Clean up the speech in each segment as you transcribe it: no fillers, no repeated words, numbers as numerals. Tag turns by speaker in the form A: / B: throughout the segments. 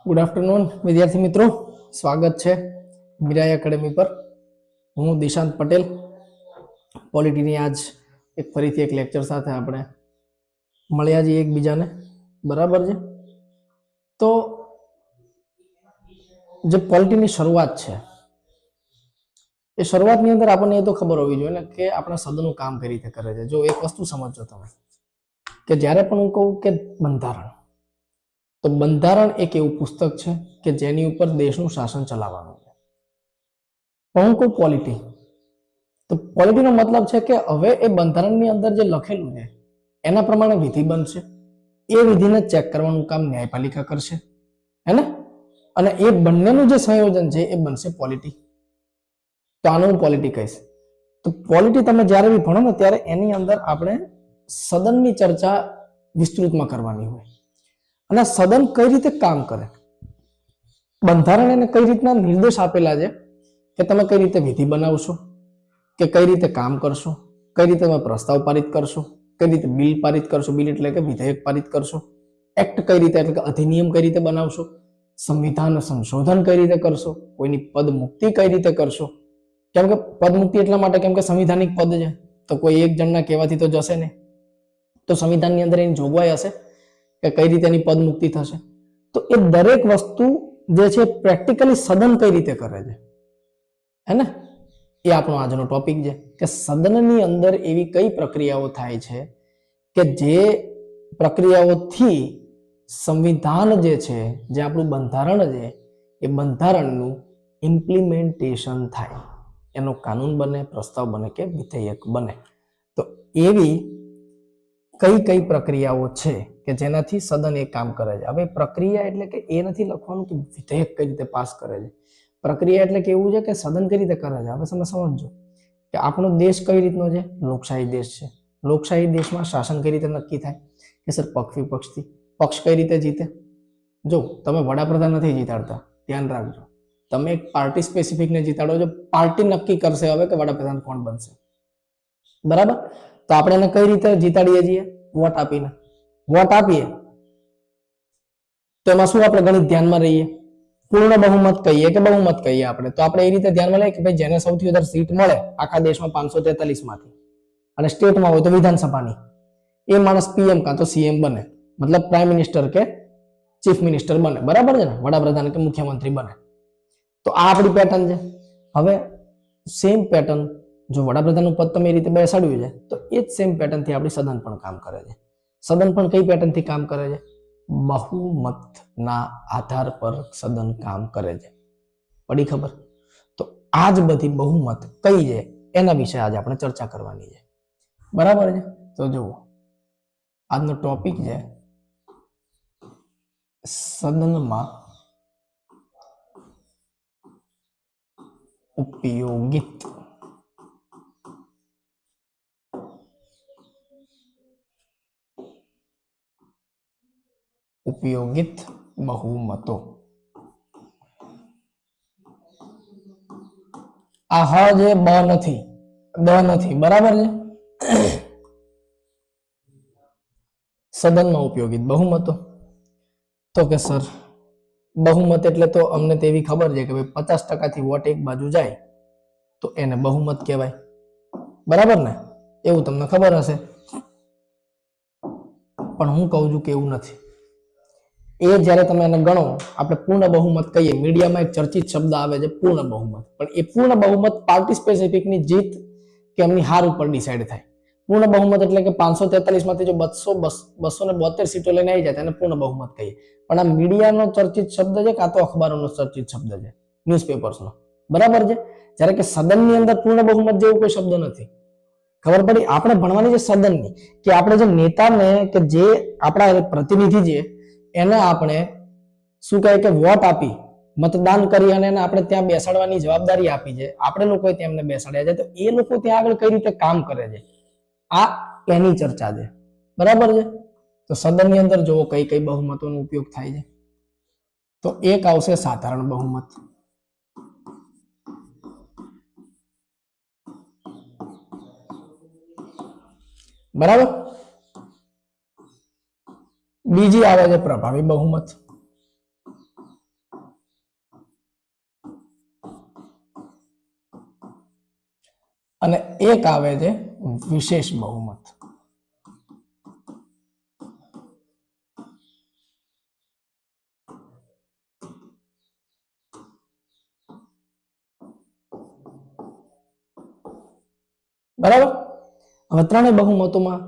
A: Good afternoon વિદ્યાર્થી મિત્રો, સ્વાગત છે મિરાઈ એકેડમી પર. હું દિશાંત પટેલ. પોલિટીની આજ ફરીથી એક લેક્ચર સાથે આપણે મળ્યા છીએ એકબીજાને, બરાબર છે. તો જે પોલિટીની શરૂઆત છે એ શરૂઆતની અંદર આપણને એ તો ખબર હોવી જોઈએ ને કે આપણા સદનનું કામ કઈ રીતે કરે છે. જો એક વસ્તુ સમજો તમે કે જ્યારે પણ હું કહું કે બંધારણ, તો બંધારણ એક એવું પુસ્તક છે કે જેની ઉપર દેશનું શાસન ચલાવવાનું છે. પણ હું કહું પોલિટી, તો પોલિટીનો મતલબ છે કે હવે એ બંધારણની અંદર જે લખેલું છે એના પ્રમાણે વિધિ બનશે, એ વિધિને ચેક કરવાનું કામ ન્યાયપાલિકા કરશે, હે ને? અને એ બંનેનું જે સંયોજન છે એ બનશે પોલિટી. તો આનું હું પોલિટી કહીશ. તો પોલિટી તમે જ્યારે બી ભણો ને ત્યારે એની અંદર આપણે સદનની ચર્ચા વિસ્તૃતમાં કરવાની હોય, અને સદન કઈ રીતે કામ કરે, બંધારણ એને કઈ રીતના નિર્દેશ આપેલા છે કે તમે કઈ રીતે વિધિ બનાવશો, કે કઈ રીતે કામ કરશો, કઈ રીતે તમે પ્રસ્તાવ પારિત કરશો, કઈ રીતે બિલ પારિત કરશો, બિલ એટલે કે વિધેયક પારિત કરશો, એક્ટ કઈ રીતે એટલે કે અધિનિયમ કઈ રીતે બનાવશો, સંવિધાન સંશોધન કઈ રીતે કરશો, કોઈની પદ મુક્તિ કઈ રીતે કરશો. કેમ કે પદ મુક્તિ એટલા માટે કેમ કે સંવિધાનિક પદ છે, તો કોઈ એક જણના કહેવાથી તો જશે નહીં. તો સંવિધાનની અંદર એની જોગવાઈ હશે કે કઈ રીતે એની પદ મુક્તિ થશે. તો એ દરેક વસ્તુ જે છે પ્રેક્ટિકલી સદન કઈ રીતે કરે છે, હે ને? એ આપણો આજનો ટોપિક છે કે સદનની અંદર એવી કઈ પ્રક્રિયાઓ થાય છે કે જે પ્રક્રિયાઓથી સંવિધાન જે છે, જે આપણું બંધારણ છે, એ બંધારણનું ઇમ્પ્લિમેન્ટેશન થાય, એનો કાનૂન બને, પ્રસ્તાવ બને કે વિધેયક બને. તો એવી કઈ કઈ પ્રક્રિયાઓ છે કે જેનાથી સદન એ કામ કરે છે. હવે પ્રક્રિયા એટલે કે એ નથી લખવાનું કે વિધેયક કઈ રીતે પાસ કરે છે. પ્રક્રિયા એટલે કે એવું છે કે સદન કઈ રીતે કરે છે. હવે તમે સમજો કે આપણો દેશ કઈ રીતનો છે, લોકશાહી દેશ છે. લોકશાહી દેશમાં શાસન કઈ રીતે નક્કી થાય કે સર પક્ષ વિપક્ષથી. પક્ષ કઈ રીતે જીતે? જો તમે વડાપ્રધાન નથી જીતાડતા, ધ્યાન રાખજો, તમે એક પાર્ટી સ્પેસિફિકને જીતાડો છો, પાર્ટી નક્કી કરશે હવે કે વડાપ્રધાન કોણ બનશે, બરાબર? તો આપણે એને કઈ રીતે જીતાડીએ છીએ? વોટ આપીને. વોટ આપીએ તો એમાં શું આપણે ગણિત ધ્યાનમાં રહીએ? પૂર્ણ બહુમત કહીએ કે બહુમત કહીએ આપણે? તો આપણે એ રીતે ધ્યાનમાં લઈએ કે ભાઈ જેને સૌથી વધારે સીટ મળે આખા દેશમાં 543 માંથી, અને સ્ટેટમાં હોય તો વિધાનસભાની, એ માણસ પીએમ કાં તો સીએમ બને, મતલબ પ્રાઇમ મિનિસ્ટર કે ચીફ મિનિસ્ટર બને, બરાબર છે ને? વડાપ્રધાન કે મુખ્યમંત્રી બને. તો આ આપણી પેટર્ન છે. હવે સેમ પેટર્ન જો વડાપ્રધાનનું પદ તમે એ રીતે બેસાડ્યું છે તો એ જ સેમ પેટર્નથી આપણી સદન પણ કામ કરે છે. સદન પણ કઈ પેટર્નથી કામ કરે છે? બહુમતના આધાર પર સદન કામ કરે છે. પડી ખબર? તો આ જ બધી બહુમત કઈ છે એના વિશે આજે આપણે ચર્ચા કરવાની છે, બરાબર છે? તો જુઓ, આજનો ટોપિક છે સદનમાં ઉપયોગિત બહુમતો. આ હ જે બ નથી, દ નથી, બરાબર છે? સદનમાં ઉપયોગિત બહુમતો. તો કે સર બહુમત એટલે તો અમને તેવી ખબર છે કે ભાઈ 50% વોટ એક બાજુ જાય તો એને બહુમત કહેવાય, બરાબર ને? એવું તમને ખબર હશે. પણ હું કહું છું કે એવું નથી. એ જ્યારે તમે એને ગણો, આપણે પૂર્ણ બહુમત કહીએ, મીડિયામાં એક ચર્ચિત શબ્દ આવે છે પૂર્ણ બહુમત, પણ એ પૂર્ણ બહુમત પાર્ટી સ્પેસિફિકની જીત કે એમની હાર ઉપર ડિસાઈડ થાય. પૂર્ણ બહુમત એટલે કે 543 માંથી જો 272 સીટો લઈને આવી જાય તેને પૂર્ણ બહુમત કહીએ. પણ આ મીડિયાનો ચર્ચિત શબ્દ છે કાં તો અખબારોનો ચર્ચિત શબ્દ છે, ન્યૂઝપેપર્સનો, બરાબર છે? જ્યારે કે સદનની અંદર પૂર્ણ બહુમત જેવું કોઈ શબ્દ નથી. ખબર પડી? આપણે ભણવાની છે સદનની, કે આપણે જે નેતાને કે જે આપણા પ્રતિનિધિ છે એને આપણે શું કહે કે વોટ આપી, મતદાન કરી અને આપણે ત્યાં બેસાડવાની જવાબદારી આપી છે, આપણે લોકોએ ત્યાં એમને બેસાડ્યા છે, તો એ લોકો ત્યાં આગળ કઈ રીતે કામ કરે છે, આ એની ચર્ચા છે, બરાબર છે? તો સદનની અંદર જોવો કઈ કઈ બહુમતોનો ઉપયોગ થાય છે. તો એક આવશે સાધારણ બહુમત, બરાબર? બીજી આવે છે પ્રભાવી બહુમત, અને એક આવે છે વિશેષ બહુમત. બરાબર. હવે ત્રણેય બહુમતોમાં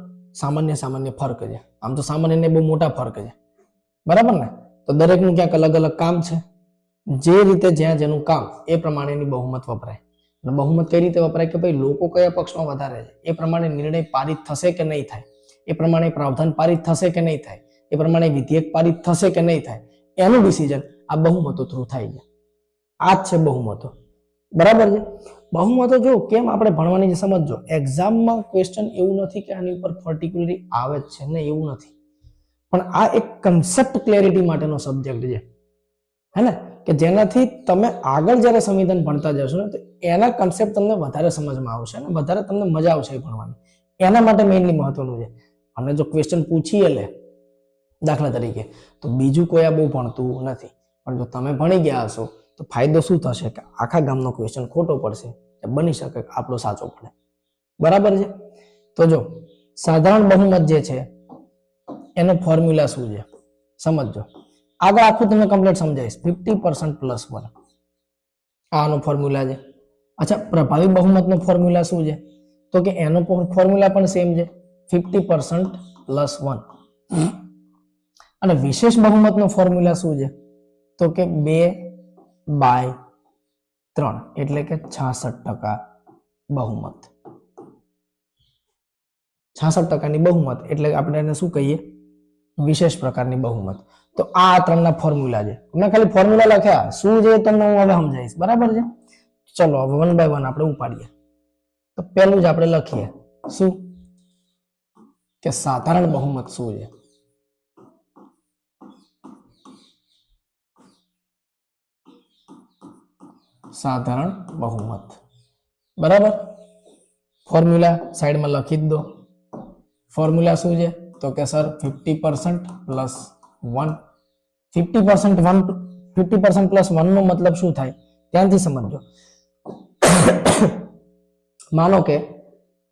A: સામાન્ય સામાન્ય ફરક છે. આમ તો સામાન્ય ને બહુ મોટા ફરક છે, બરાબર ને? તો દરેકનું ક્યાંક અલગ અલગ કામ છે. જે રીતે જ્યાં જેનું કામ એ પ્રમાણેની બહુમત વપરાય. અને બહુમત કઈ રીતે વપરાય કે ભાઈ લોકો કયા પક્ષમાં વધારે છે એ પ્રમાણે નિર્ણય પારિત થશે કે નહીં થાય, એ પ્રમાણે પ્રાવધાન પારિત થશે કે નહીં થાય, એ પ્રમાણે વિધેયક પારિત થશે કે નહીં થાય, એનું ડિસિઝન આ બહુમતો થ્રુ થાય છે. આ જ છે બહુમતો. બરાબર છે. બહુમતો જો કેમ આપણે ભણવાની છે સમજો. એક્ઝામમાં ક્વેશ્ચન એવું નથી કે આની ઉપર પર્ટિક્યુલરલી આવે જ છે ને, એવું નથી. પણ આ એક કન્સેપ્ટ ક્લેરિટી માટેનો સબ્જેક્ટ છે, હે ને? કે જેનાથી તમે આગળ જ્યારે સંવિધાન ભણતા જશો ને તો એના કન્સેપ્ટ તમને વધારે સમજમાં આવશે અને વધારે તમને મજા આવશે ભણવાની. એના માટે મેઇનલી મહત્વનું છે. અને જો ક્વેશ્ચન પૂછીએ લે દાખલા તરીકે, તો બીજું કોઈ આ બહુ ભણતું નથી. પણ જો તમે ભણી ગયા હશો તો ફાયદો શું થશે કે આખા ગામનો ક્વેશ્ચન ખોટો પડશે, બની શકે આપણો સાચો પડે. બરાબર છે. તો જો સાધારણ બહુમત જે છે એનો ફોર્મ્યુલા શું છે સમજો. આગળ આખું તમને કમ્પ્લીટ સમજાવીશ. 50% + 1 આનો ફોર્મ્યુલા છે. અચ્છા, પ્રભાવી બહુમતનો ફોર્મ્યુલા શું છે? તો કે એનો ફોર્મ્યુલા પણ સેમ છે, 50% + 1. અને વિશેષ બહુમતનો ફોર્મ્યુલા શું છે? તો કે 2/3 એટલે કે 66% બહુમત. 66%ની બહુમત એટલે આપણે એને શું કહીએ? વિશેષ પ્રકારની બહુમત. તો આ ત્રણના ફોર્મ્યુલા છે. મેં ખાલી ફોર્મ્યુલા લખ્યા, શું છે તમને હું હવે સમજાવીશ. બરાબર છે. ચલો હવે 1 by 1 આપણે ઉપાડીએ. તો પહેલું જ આપણે લખીએ શું કે સાધારણ બહુમત શું છે. સાધારણ બહુમત. બરાબર. ફોર્મ્યુલા સાઈડમાં લખી જ દો. ફોર્મ્યુલા શું છે? તો કે સર 50% + 1. 50% + 1 નો મતલબ શું થાય ત્યાંથી સમજો. માનો કે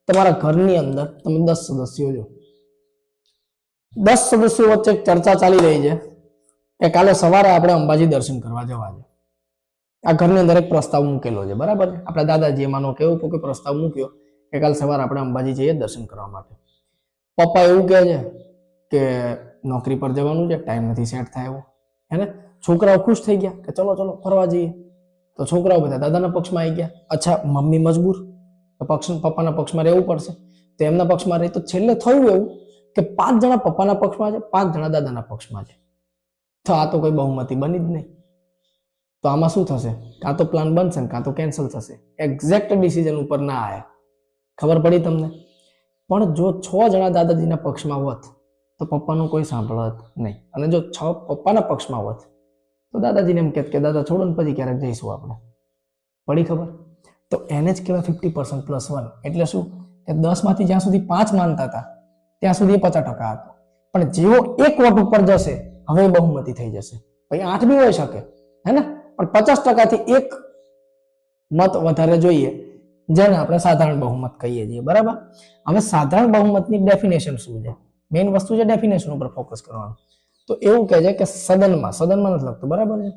A: તમારા ઘરની અંદર તમે 10 સદસ્યો છો. 10 સદસ્યો વચ્ચે ચર્ચા ચાલી રહી છે કે કાલે સવારે આપણે અંબાજી દર્શન કરવા જવા છે. આ ઘરની અંદર એક પ્રસ્તાવ મૂકેલો છે. બરાબર છે. આપણા દાદાજીએ માનો કેવું કે પ્રસ્તાવ મૂક્યો કે કાલ સવારે આપણે અંબાજી જઈએ દર્શન કરવા માટે. પપ્પા એવું કહે છે કે નોકરી પર જવાનું છે, ટાઈમ નથી સેટ થાય એવો, હે ને? છોકરાઓ ખુશ થઈ ગયા કે ચલો ચલો ફરવા જઈએ. તો છોકરાઓ બધા દાદાના પક્ષમાં આવી ગયા. અચ્છા, મમ્મી મજબૂર, તો પપ્પાના પક્ષમાં રહેવું પડશે. તો એમના પક્ષમાં રહી. તો છેલ્લે થયું એવું કે 5 જણા પપ્પાના પક્ષમાં છે, 5 જણા દાદાના પક્ષમાં છે. તો આ તો કોઈ બહુમતી બની જ નહીં. તો આમાં શું થશે? કાં તો પ્લાન બનશે કાં તો કેન્સલ થશે. એક્ઝેક્ટ ડિસિઝન ઉપર ના આવ્યા. ખબર પડી તમને? પણ જો 6 જણા દાદાજીના પક્ષમાં હોત તો પપ્પાનું કોઈ સાંભળત નહીં. અને જો 6 પપ્પાના પક્ષમાં હોત તો દાદાજીને એમ કહેત કે દાદા છોડો ને પછી ક્યારેક જઈશું આપણે. પડી ખબર? તો એને જ કહેવાય 50% + 1. એટલે શું કે 10 માંથી જ્યાં સુધી 5 માનતા હતા ત્યાં સુધી 50% હતો. પણ જેવો એક વોટ ઉપર જશે હવે બહુમતી થઈ જશે. ભાઈ 8 બી હોઈ શકે, હે ને? પણ 50% થી એક મત વધારે જોઈએ, જેને આપણે સાધારણ બહુમત કહીએ છીએ. બરાબર. હવે સાધારણ બહુમતની ડેફિનેશન શું છે? મેઇન વસ્તુ છે ડેફિનેશન ઉપર ફોકસ કરવાનું. તો એવું કહે છે કે સદનમાં નથી લખતું. બરાબર છે.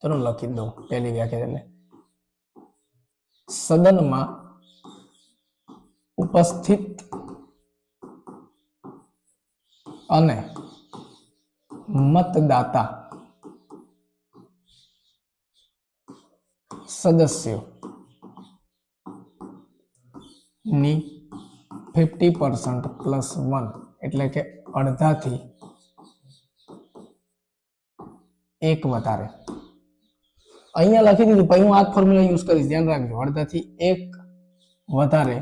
A: ચલો લખી દઉં પહેલી વ્યાખ્યા. એટલે સદનમાં ઉપસ્થિત અને મતદાતા સદસ્યો ની 50% + 1 એટલે કે અડધાથી એક વધારે. અહીંયા લખી દીધું. પછી હું આ ફોર્મ્યુલા યુઝ કરીશ, ધ્યાન રાખજો. અડધાથી એક વધારે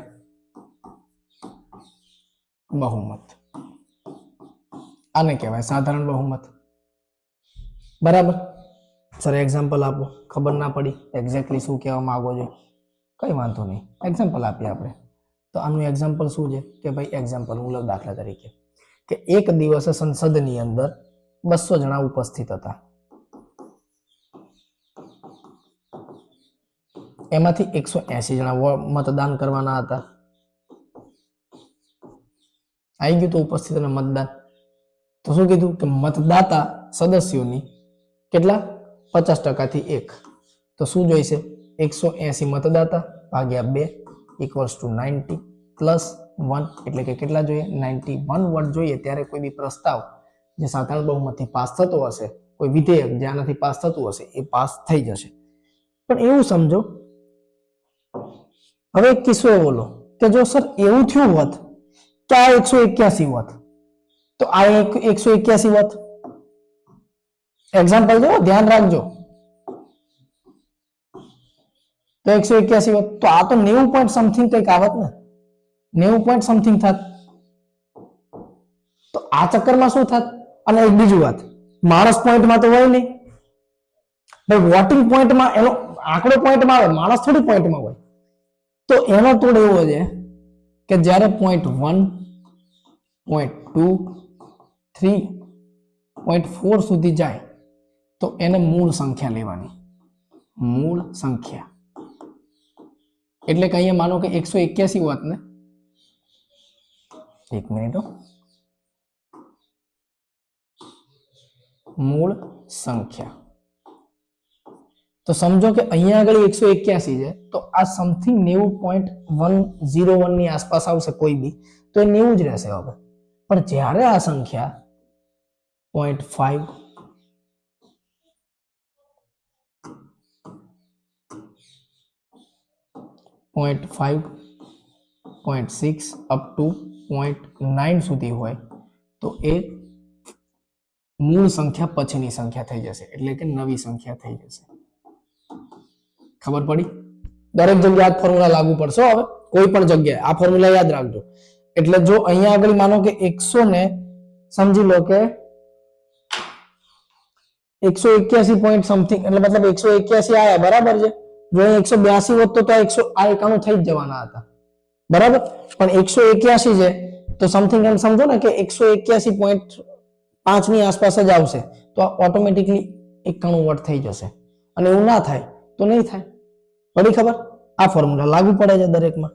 A: બહુમત, આને કહેવાય સાધારણ બહુમત. બરાબર. સર એક્ઝામ્પલ આપો. ખબર ના પડી એક્ઝેક્ટલી શું કહેવા માંગો છો, કઈ વાંધો નહીં, એક્ઝામ્પલ આપીએ આપણે. તો આનું એક્ઝામ્પલ શું છે કે ભાઈ એક્ઝામ્પલ હું લઉં દાખલા તરીકે કે એક દિવસે સંસદની અંદર 200 જણા ઉપસ્થિત હતા. એમાંથી 180 જણા મતદાન કરવાના હતા. આવી ગયું તો ઉપસ્થિત અને મતદાન. તો શું કીધું કે મતદાતા સદસ્યોની કેટલા 50% થી 1. તો શું જોઈશે 180 મતદાતા ભાગ્યા 2 ઇક્વલ્સ ટુ 90 પ્લસ 1 એટલે કે કેટલા જોઈએ 91 વોટ જોઈએ. ત્યારે કોઈ બી પ્રસ્તાવ જે સાધારણ બહુમતથી પાસ થતો હશે, કોઈ વિધેયક જે આનાથી પાસ થતું હશે એ પાસ થઈ જશે. પણ એવું સમજો હવે એક કિસ્સો એવો લો કે જો સર એવું થયું હોત કે આ 181 હોત તો આ 181 હોત. એક્ઝામ્પલ જો ધ્યાન રાખજો. તો 181 હોત તો આ તો 90 પોઈન્ટ સમથિંગ કંઈક આવત ને, 90 પોઈન્ટ સમથિંગ થાત. તો આ ચક્કરમાં શું થાત? અને એક બીજું વાત, માણસ પોઈન્ટમાં તો હોય નહીં ભાઈ, વોટિંગ પોઈન્ટમાં એનો આંકડો પોઈન્ટમાં આવે, માણસ થોડી પોઈન્ટમાં હોય. તો એનો તોડ એવો છે કે જ્યારે પોઈન્ટ 1, પોઈન્ટ 2, 3, પોઈન્ટ 4 સુધી જાય તો એને મૂળ સંખ્યા લેવાની. મૂળ સંખ્યા એટલે કે અહીંયા માનો કે 181 હોત ને, એક મિનિટ, મૂળ સંખ્યા. તો સમજો કે અહીંયા આગળ 181 છે તો આ સમથિંગ 90.101 ની આસપાસ આવશે કોઈ બી, તો એ 90 જ રહેશે. હવે પણ જ્યારે આ સંખ્યા 0.5, 0.5, 0.6 અપ ટુ 0.9 સુધી હોય તો એ મૂળ સંખ્યા પછીની સંખ્યા થઈ જશે, એટલે કે નવી સંખ્યા થઈ જશે. ખબર પડી? દરેક જગ્યાએ આ ફોર્મ્યુલા લાગુ પડશે. હવે કોઈ પણ જગ્યાએ આ ફોર્મ્યુલા યાદ રાખજો. એટલે જો અહીંયા આગળ માનો કે 100 ને સમજી લો કે 181 પોઈન્ટ સમથિંગ, એટલે મતલબ 181 આયા, બરાબર છે. જો 182 હોત તો 91 થઈ જ જવાના હતા, બરાબર. પણ 181 છે તો સમથિંગ એમ સમજો ને કે 181.5 ની આસપાસ જ આવશે, તો ઓટોમેટિકલી 91 વોટ થઈ જશે. અને એવું ના થાય તો નહીં થાય. પડી ખબર? આ ફોર્મ્યુલા લાગુ પડે છે દરેકમાં.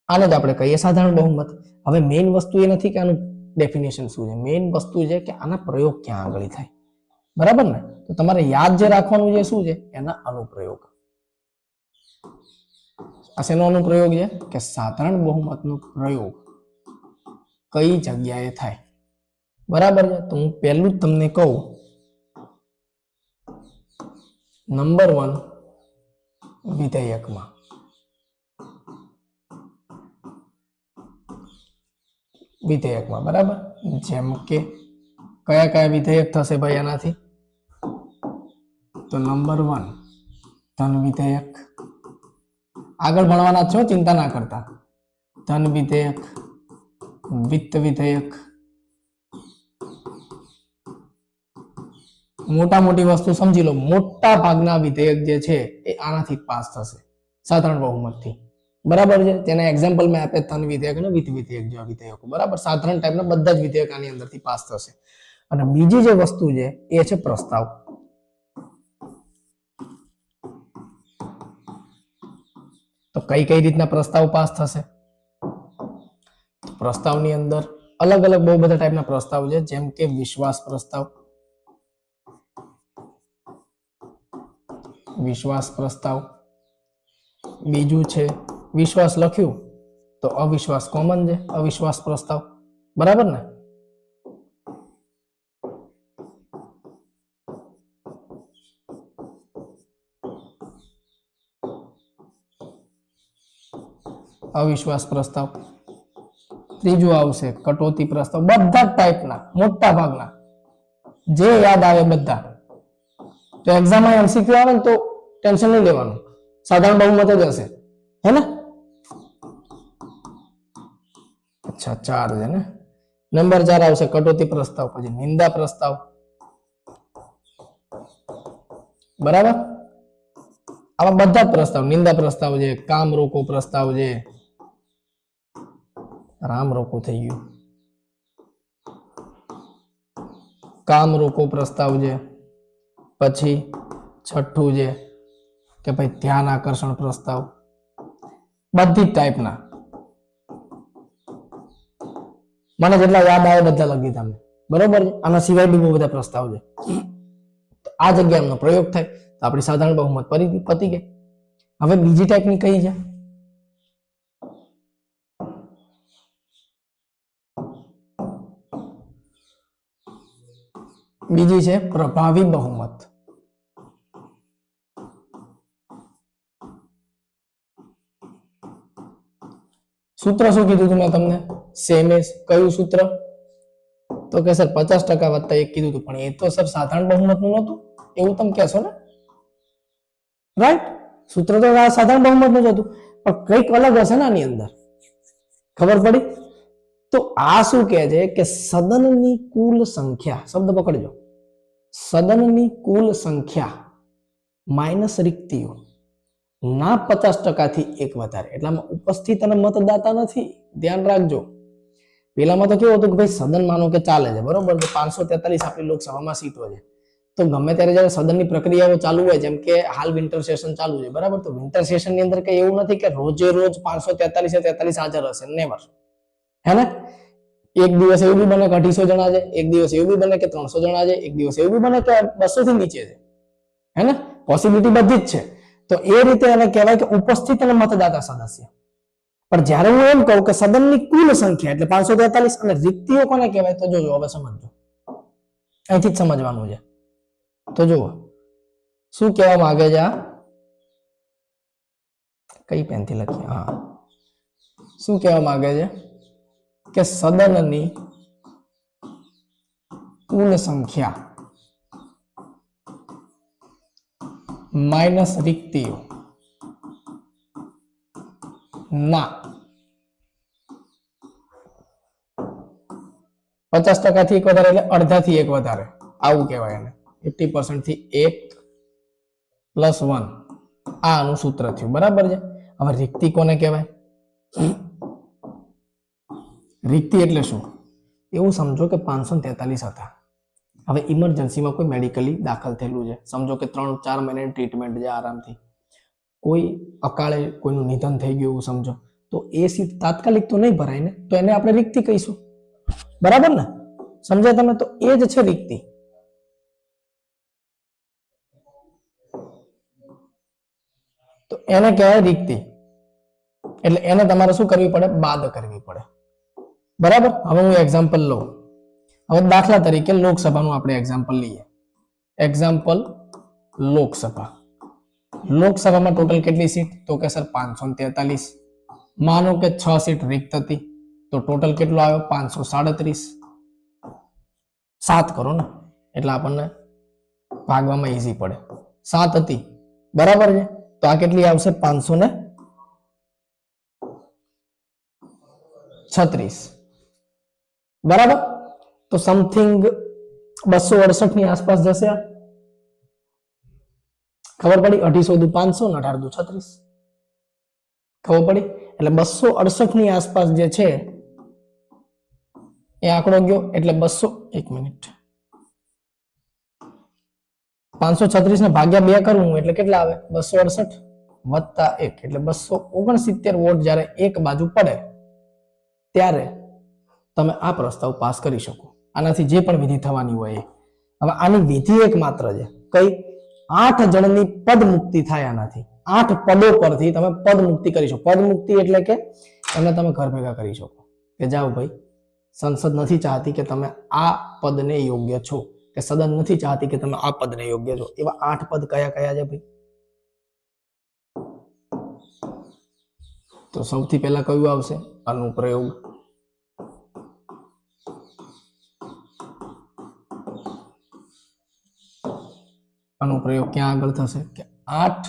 A: આને જ આપણે કહીએ સાધારણ બહુમત. હવે મેઇન વસ્તુ એ નથી કે આનું ડેફિનેશન શું છે, મેઇન વસ્તુ છે કે આના પ્રયોગ ક્યાં આગળ થાય, બરાબર ને. તો તમારે યાદ જે રાખવાનું છે શું છે, એના અનુપ્રયોગ. આ શેનો અનુપ્રયોગ છે કે સાધારણ બહુમતનો પ્રયોગ કઈ જગ્યાએ થાય, બરાબર છે. તો હું પહેલું જ તમને કહું, નંબર 1 વિધેયકમાં. વિધેયકમાં, બરાબર. જેમ કે કયા કયા વિધેયક થશે ભાઈ આનાથી? તો નંબર 1 ધન વિધેયક. આગળ ભણવાના છો, ચિંતા ના કરતા. ધન વિધેયક, વિત્ત વિધેયક. મોટા મોટી વસ્તુ સમજી લો, મોટા ભાગના વિધેયક જે છે એ આનાથી પાસ થશે સાધારણ બહુમતથી, બરાબર છે. તેના એક્ઝામ્પલ મેં આપે ધન વિધેયક અને વિત્ત વિધેયક જેવા વિધેયકો, બરાબર. સાધારણ ટાઈપના બધા જ વિધેયક આની અંદરથી પાસ થશે. અને બીજી જે વસ્તુ છે એ છે પ્રસ્તાવ. તો કઈ કઈ રીતના પ્રસ્તાવ પાસ થશે? પ્રસ્તાવની અંદર અલગ અલગ બહુ બધા ટાઈપના પ્રસ્તાવ છે, જેમ કે વિશ્વાસ પ્રસ્તાવ. વિશ્વાસ પ્રસ્તાવ. બીજું છે વિશ્વાસ લખ્યું તો અવિશ્વાસ કોમન છે, અવિશ્વાસ પ્રસ્તાવ, બરાબર ને. અવિશ્વાસ પ્રસ્તાવ. ત્રીજું આવશે કટોતી પ્રસ્તાવ. બધા ટાઈપના મોટા ભાગના જે યાદ આવે બધા. તો એક્ઝામમાં એમસીક્યુ આવે ને તો ટેન્શન નહીં લેવાનું, સાધારણ બહુમત જ હશે, હે ને. અચ્છા 4 છે ને. નંબર 4 આવશે કટોતી પ્રસ્તાવ, પછી નિંદા પ્રસ્તાવ, બરાબર. આવા બધા જ પ્રસ્તાવ, નિંદા પ્રસ્તાવ છે, કામ રોકો પ્રસ્તાવ છે, રામ રોકો થઈ ગયું, કામ રોકો પ્રસ્તાવ છે. પછી છઠ્ઠું છે કે ભાઈ ધ્યાન આકર્ષણ પ્રસ્તાવ, બધી જ ટાઈપના મને જેટલા યાદ આવે બધા લખી તમે, બરોબર છે. આના સિવાય બી બહુ બધા પ્રસ્તાવ છે. તો આ જગ્યાએ એમનો પ્રયોગ થાય તો આપણી સાધારણ બહુમત પતી ગઈ. હવે બીજી ટાઈપની કઈ છે? બીજી છે પ્રભાવી બહુમત. સૂત્ર શું કીધું હતું મેં તમને? Same as. કયું સૂત્ર? તો કે સર 50% વત્તા 1 કીધું હતું, પણ એ તો સર સાધારણ બહુમત નું નહોતું, એવું તમે કહેશો ને, રાઈટ? સૂત્ર તો સાધારણ બહુમત નું જ હતું, પણ કંઈક અલગ હશે ને આની અંદર, ખબર પડી? તો આ શું કહે છે કે સદનની કુલ સંખ્યા, શબ્દ પકડજો, સદનની કુલ સંખ્યા માઇનસ રિક્તિઓ ના 50% થી એક વધારે. એટલામાં ઉપસ્થિત અને મતદાતા નથી, ધ્યાન રાખજો. પેલામાં તો કેવું હતું કે ભાઈ સદન માનો કે ચાલે છે, બરોબર? તો 543 આપણી લોકસભામાં સીટો છે. તો ગમે ત્યારે જ્યારે સદનની પ્રક્રિયાઓ ચાલુ હોય, જેમ કે હાલ વિન્ટર સેશન ચાલુ છે, બરાબર? તો વિન્ટર સેશન ની અંદર કઈ એવું નથી કે રોજે રોજ 543 હાજર હશે, નેવર. હે ને? એક દિવસ એવું બી બને કે 250 જણા છે, એક દિવસ એવું બી બને કે 300 જણા છે, એક દિવસ એવું બી બને કે 200 થી નીચે છે. હે ને? પોસિબિલિટી બધી જ છે. તો એ રીતે એને કહેવાય કે ઉપસ્થિત અને મતદાતા સદસ્ય. પણ જ્યારે હું એમ કહું કે સદનની કુલ સંખ્યા એટલે 543 અને રિક્તિઓ કોને કહેવાય, તો જોજો હવે સમજો, અહીંથી જ સમજવાનું છે. તો જુઓ શું કહેવા માંગે છે. આ કઈ પેનથી લખીએ? હા, શું કહેવા માંગે છે કે સદનની કુલ સંખ્યા માઇનસ રિક્તિઓ ના 50% થી એક વધારે, એટલે અડધાથી એક વધારે, આવું કહેવાય એને. 50% થી 1 + 1 આ આનું સૂત્ર થયું, બરાબર છે. હવે રિક્તિ કોને કહેવાય? રિક્તિ એટલે શું? એવું સમજો કે 543 હતા. હવે ઇમરજન્સીમાં કોઈ મેડિકલી દાખલ થયેલું છે, સમજો કે 3-4 મહિનાની ટ્રીટમેન્ટ છે આરામથી, કોઈ અકાળે કોઈનું નિધન થઈ ગયું એવું સમજો, તો એ સીટ તાત્કાલિક તો નહીં ભરાય ને, તો એને આપણે રિક્તિ કહીશું, બરાબર ને? સમજ્યા તમે? તો એ જ છે રિક્તિ. તો એને કહેવાય રિક્તિ. એટલે એને તમારે શું કરવી પડે? બાદ કરવી પડે, બરાબર? હવે હું એક્ઝામ્પલ લઉં. હવે દાખલા તરીકે લોકસભાનું આપણે એક્ઝામ્પલ લઈએ. એક્ઝામ્પલ લોકસભા. લોકસભામાં ટોટલ કેટલી સીટ? તો કે સર 543. માનો કે 6 સીટ રિક્ત હતી, તો ટોટલ કેટલો આવ્યો? 537. 7 કરો ને, એટલે આપણને ભાગવામાં ઈઝી પડે. 7 હતી, બરાબર છે? તો આ કેટલી આવશે? 536, બરાબર? તો સમથિંગ 268 ની આસપાસ જશે. ખબર પડી? 250 × 500 ને 18 × 36, ખબર પડી? એટલે 268 ની આસપાસ જે છે એ આંકડો ગયો. એટલે 200, એક મિનિટ, 536 ને ભાગ્યા 2 કરવું એટલે કેટલા આવે? 268 વત્તા 1 એટલે 269 વોટ જ્યારે એક બાજુ પડે ત્યારે તમે આ પ્રસ્તાવ પાસ કરી શકો. આનાથી જે પણ વિધિ થવાની હોય. હવે આની વિધિ એક માત્ર છે, કઈ? 8 જણની પદ મુક્તિ થાય. આનાથી 8 પદો પરથી તમે પદ મુક્તિ કરી શકો. પદ મુક્તિ એટલે કે એમને તમે ઘર ભેગા કરી શકો કે જાઓ ભાઈ, સંસદ નથી ચાહતી કે તમે આ પદને યોગ્ય છો, કે સદન નથી ચાહતી કે તમે આ પદને યોગ્ય છો. એવા 8 પદ કયા કયા છે ભાઈ? તો સૌથી પહેલા કયું આવશે? અનુપ્રયોગ. અનુપ્રયોગ ક્યાં આગળ થશે? કે 8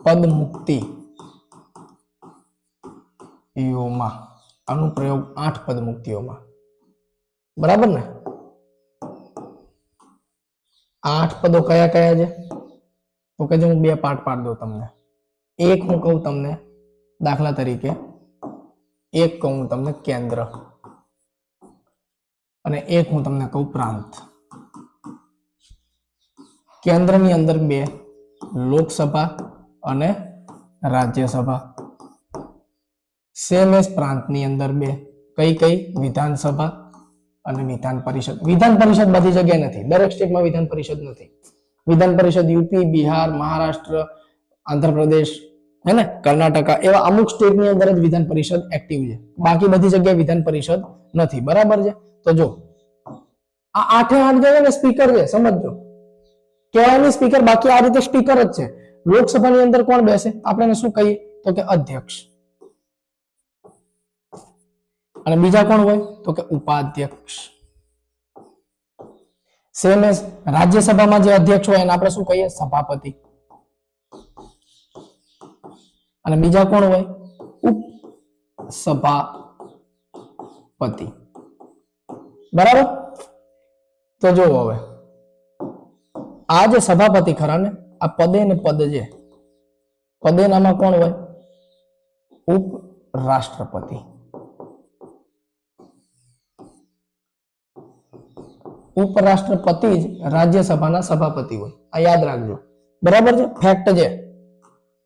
A: પદ મુક્તિ યોમાં. અનુપ્રયોગ 8 પદ મુક્તિઓમાં, બરાબર ને? 8 પદો કયા કયા છે? તો કે હું 2 પાર્ટ પાડ દઉં તમને. એક હું કહું તમને, દાખલા તરીકે એક કહું તમને કેન્દ્ર, અને એક હું તમને કહું પ્રાંત. કેન્દ્રની અંદર 2 લોકસભા અને રાજ્યસભા, સેમ એસ પ્રાંતની અંદર 2 કઈ વિધાનસભા અને વિધાન પરિષદ. વિધાન પરિષદ બધી જગ્યાએ નથી, દરેક સ્ટેટમાં વિધાન પરિષદ નથી. વિધાન પરિષદ યુપી, બિહાર, મહારાષ્ટ્ર, આંધ્રપ્રદેશ, હે ને, કર્ણાટકા, એવા અમુક સ્ટેટની અંદર જ વિધાન પરિષદ એક્ટિવ છે. બાકી બધી જગ્યાએ વિધાન પરિષદ નથી. બરાબર છે? તો જો આ 8 જે છે ને સ્પીકર છે, સમજજો. કહેવાની સ્પીકર, બાકી આ રીતે સ્પીકર જ છે. લોકસભાની અંદર કોણ બેસે? આપણે એને શું કહીએ? તો કે અધ્યક્ષ. અને બીજા કોણ હોય? તો કે ઉપાધ્યક્ષ. સેમ એસ રાજ્યસભામાં જે અધ્યક્ષ હોય એને આપણે શું કહીએ? સભાપતિ. અને બીજા કોણ હોય? ઉપસભાપતિ. બરાબર? તો જો હવે આ જે સભાપતિ ખરા ને, આ પદે ને પદ છે, પદે નામાં કોણ હોય? ઉપરાષ્ટ્રપતિ. ઉપરાષ્ટ્રપતિ જ રાજ્યસભાના સભાપતિ હોય. આ યાદ રાખજો. બરાબર છે? ફેક્ટ છે,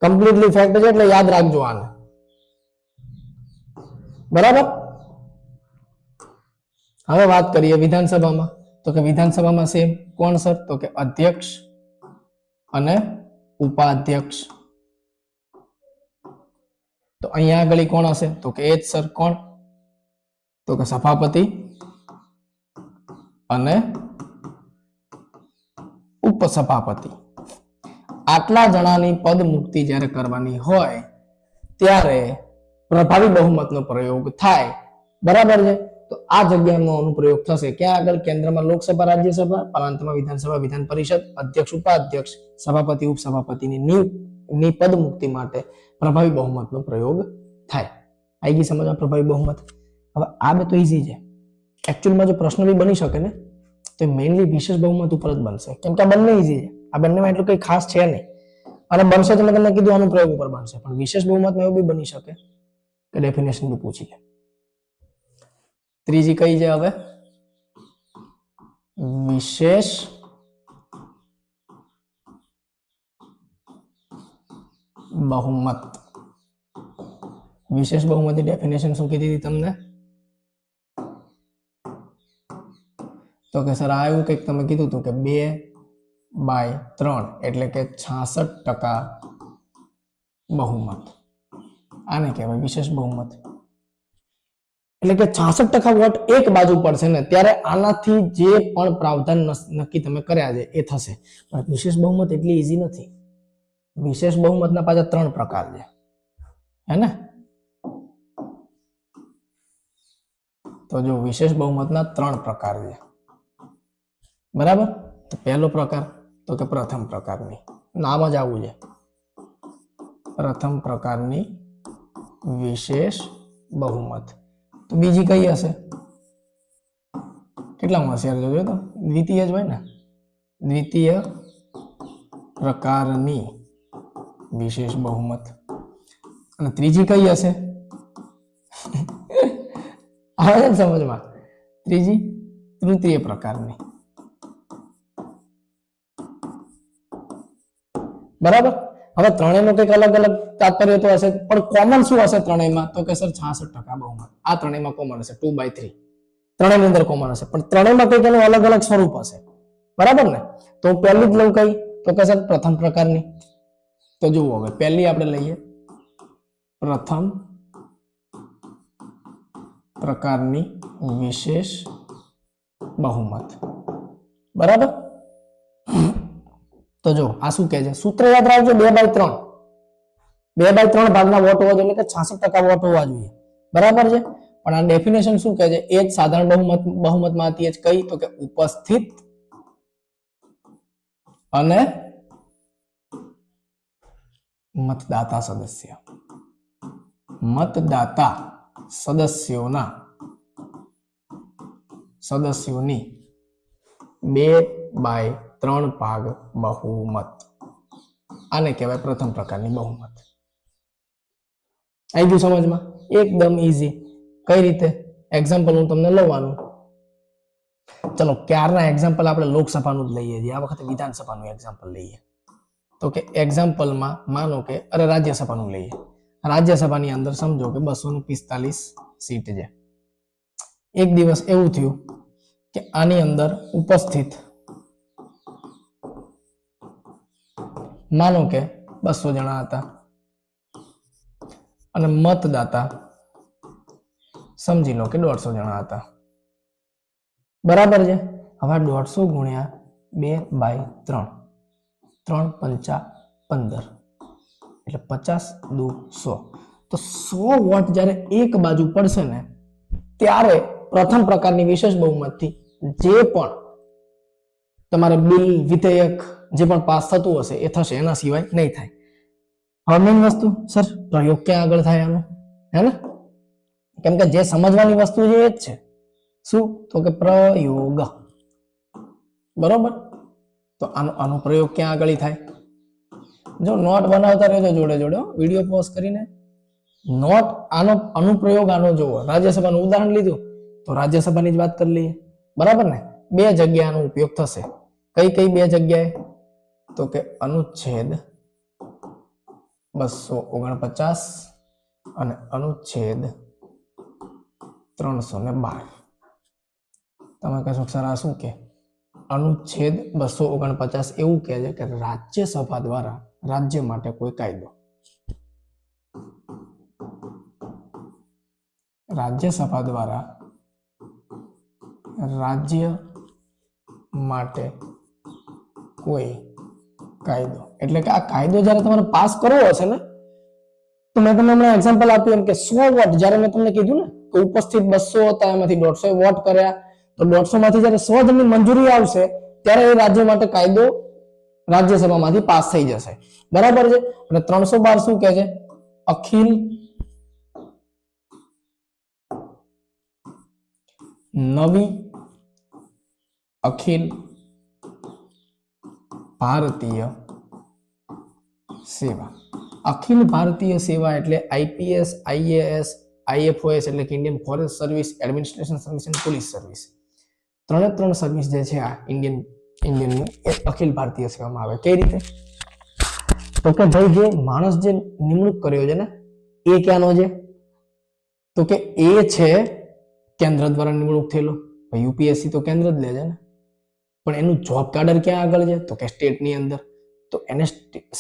A: કમ્પ્લીટલી ફેક્ટ છે, એટલે યાદ રાખજો આને. બરાબર? હવે વાત કરીએ વિધાનસભામાં. તો કે વિધાનસભામાં સેમ કોણ સર? તો કે અધ્યક્ષ અને ઉપાધ્યક્ષ. તો અહીંયા આગળ કોણ હશે? તો કે એ જ સર. કોણ? તો કે સભાપતિ અને ઉપસભાપતિ. આટલા જણાની પદ મુક્તિ જ્યારે કરવાની હોય ત્યારે પ્રભાવી બહુમતનો પ્રયોગ થાય. બરાબર છે? તો આ જગ્યાનો અનુપ્રયોગ થશે. ક્યાં આગળ? કેન્દ્રમાં લોકસભા, રાજ્યસભા, પ્રાંતમાં વિધાનસભા, વિધાન પરિષદ, અધ્યક્ષ, ઉપાધ્યક્ષ, સભાપતિ, ઉપસભાપતિની પદ મુક્તિ માટે પ્રભાવી બહુમતનો પ્રયોગ થાય. આવી ગઈ સમજમાં પ્રભાવી બહુમત? હવે આ બે તો ઈઝી છે. એકચ્યુઅલમાં જો પ્રશ્ન બી બની શકે ને તો મેઇનલી વિશેષ બહુમત ઉપર જ બનશે, કેમ કે આ બંને ઈઝી છે. આ બંનેમાં એટલું કંઈ ખાસ છે નહીં. અને બનશે તો મેં તમને કીધું અનુપ્રયોગ ઉપર બનશે, પણ વિશેષ બહુમતમાં એવું બી બની શકે કે ડેફિનેશન બી પૂછી લે. ત્રીજી કઈ છે હવે? વિશેષ બહુમત. વિશેષ બહુમતની ડેફિનેશન શું કીધી હતી તમને? તો કે સર આ એવું કંઈક તમે કીધું હતું કે 2/3 એટલે કે 66% બહુમત. આને કહેવાય વિશેષ બહુમત. એટલે કે 66% વોટ એક બાજુ પડશે ને ત્યારે આનાથી જે પણ પ્રાવધાન નક્કી તમે કર્યા છે એ થશે. પણ વિશેષ બહુમત એટલી ઈઝી નથી. વિશેષ બહુમતના પાછા 3 પ્રકાર છે, હે ને? તો જો વિશેષ બહુમતના 3 પ્રકાર છે. બરાબર? તો પહેલો પ્રકાર તો કે પ્રથમ પ્રકારની, નામ જ આવું છે, પ્રથમ પ્રકારની વિશેષ બહુમત. તો બીજી કઈ હશે? કેટલા હોશિયાર જોજો તો, દ્વિતીય જ હોય ને, દ્વિતીય પ્રકારની વિશેષ બહુમત. અને ત્રીજી કઈ હશે? આવે છે સમજમાં? ત્રીજી તૃતીય પ્રકારની. બરાબર? હવે ત્રણેયનું કંઈક અલગ અલગ તાત્પર્ય તો હશે, પણ કોમન શું હશે ત્રણેયમાં? તો કે સર 66% બહુમત. આ ત્રણેયમાં કોમન હશે 2/3. ત્રણેયની અંદર કોમન હશે, પણ ત્રણેયમાં કંઈક એનું અલગ અલગ સ્વરૂપ હશે. બરાબર ને? તો પહેલી જ લઉં કઈ? તો કે સર પ્રથમ પ્રકારની. તો જુઓ હવે પહેલી આપણે લઈએ પ્રથમ પ્રકારની વિશેષ બહુમત. બરાબર? તો જો આ શું કહે છે? સૂત્ર યાદ રાખજો, 2/3. 2/3 ભાગના વોટ હોવા જોઈએ, એટલે કે 66% વોટ હોવા જોઈએ. બરાબર છે? પણ આ ડેફિનેશન શું કહે છે? એ જ સાધારણ બહુમતમાં હતી જ કઈ? તો કે ઉપસ્થિત અને મતદાતા સદસ્ય. મતદાતા સદસ્યોની 2/3 ભાગ બહુમત. આને કહેવાય પ્રથમ પ્રકારની બહુમત. આવી ગયું સમજમાં? એકદમ ઈઝી. કઈ રીતે? એક્ઝામ્પલ હું તમને લઉં આનું. ચલો ક્યારના એક્ઝામ્પલ આપણે લોકસભાનું જ લઈએ છીએ, આ વખતે વિધાનસભાનું એક્ઝામ્પલ લઈએ. તો કે એક્ઝામ્પલમાં માનો કે અરે રાજ્યસભાનું લઈએ. રાજ્યસભાની અંદર સમજો કે 245 સીટ છે. એક દિવસ એવું થયું કે આની અંદર ઉપસ્થિત માનો કે 200 જણા હતા અને મતદાતા સમજી લો કે 150 જણા હતા. બરાબર છે. હવે 150 ગુણ્યા 2/3, 3 પંચા 15 એટલે 50 દુ 100. તો 100 વોટ જ્યારે એક બાજુ પડશે ને ત્યારે પ્રથમ પ્રકારની વિશેષ બહુમતથી જે પણ તમારે બિલ વિધેયક જે પણ પાસ થતું હશે એ થશે, એના સિવાય નહીં થાય. હવે મેઇન વસ્તુ સર પ્રયોગ ક્યાં આગળ થાય આનો, હે ને? કેમ કે જે સમજવાની વસ્તુ છે એ જ છે. શું? તો કે પ્રયોગ. બરોબર. તો આનો પ્રયોગ ક્યાં આગળ થાય? જો નોટ બનાવતા રહેજો જોડે જોડે, વિડીયો પોઝ કરીને નોટ આનો અનુપ્રયોગ આનો જોવો. રાજ્યસભાનું ઉદાહરણ લીધું તો રાજ્યસભાની જ વાત કરી લઈએ. બરાબર ને? 2 જગ્યાનો ઉપયોગ થશે. કઈ કઈ 2 જગ્યાએ? તો કે અનુચ્છેદ 249 અને અનુચ્છેદ 312. તમે કહેશો સર આ શું કે? અનુચ્છેદ 249 એવું કહે છે કે રાજ્યસભા દ્વારા રાજ્ય માટે કોઈ કાયદો, રાજ્યસભા દ્વારા રાજ્ય માટે કોઈ કાયદો, એટલે કે આ કાયદો જ્યારે તમારે પાસ કરવો હશે ને, તો મેં તમને હમણાં એક્ઝામ્પલ આપ્યું એમ કે 100 વોટ જ્યારે મેં તમને કીધું ને કે ઉપસ્થિત 200 હતા એમાંથી 150 વોટ કર્યા, તો 150 માંથી જ્યારે 100 જણની મંજૂરી આવશે ત્યારે એ રાજ્ય માટે કાયદો રાજ્યસભામાંથી પાસ થઈ જશે. બરાબર છે. અને 312 શું કહે છે? અખિલ નવી અખિલ ભારતીય સેવા. અખિલ ભારતીય સેવા એટલે આઈપીએસ, આઈએએસ, આઈએફઓએસ એટલે કે Indian forest service, administration service અને પોલીસ સર્વિસ. 3 સર્વિસ જે છે આ ઇન્ડિયનની એ અખિલ ભારતીય સેવામાં આવે. કઈ રીતે? તો કે ભાઈ જે માણસ જે નિમણૂક કર્યો છે ને એ ક્યાંનો છે? તો કે એ છે કેન્દ્ર દ્વારા નિમણૂક થયેલો. યુપીએસસી તો કેન્દ્ર જ લે છે ને, પણ એનું જોબ કાર્ડર ક્યાં આગળ છે? તો કે સ્ટેટની અંદર. તો એને